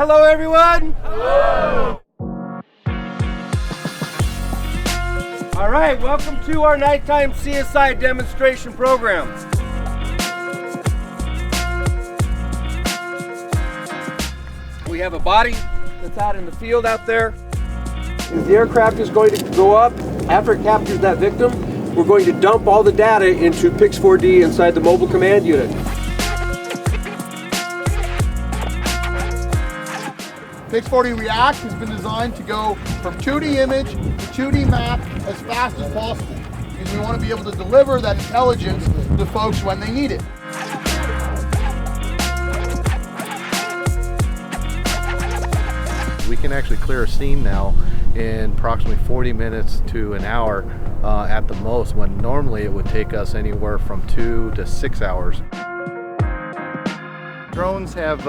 hello everyone. Hello. All right, welcome to our nighttime CSI demonstration program. We have a body that's out in the field out there. As the aircraft is going to go up, after it captures that victim, we're going to dump all the data into Pix4D inside the mobile command unit. Pix4D React has been designed to go from 2D image to 2D map as fast as possible because we want to be able to deliver that intelligence to folks when they need it. We can actually clear a scene now in approximately 40 minutes to an hour at the most, when normally it would take us anywhere from 2 to 6 hours. Drones have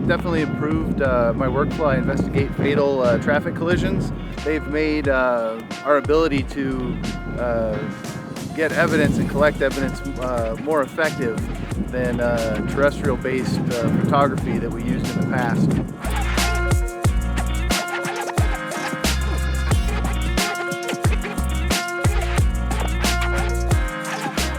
definitely improved my workflow. I investigate fatal traffic collisions. They've made our ability to get evidence and collect evidence more effective than terrestrial-based photography that we used in the past.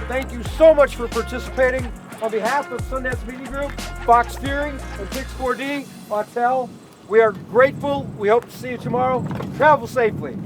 Thank you so much for participating. On behalf of Sundance Media Group, FoxFury, and Pix4D, Autel, we are grateful. We hope to see you tomorrow. Travel safely.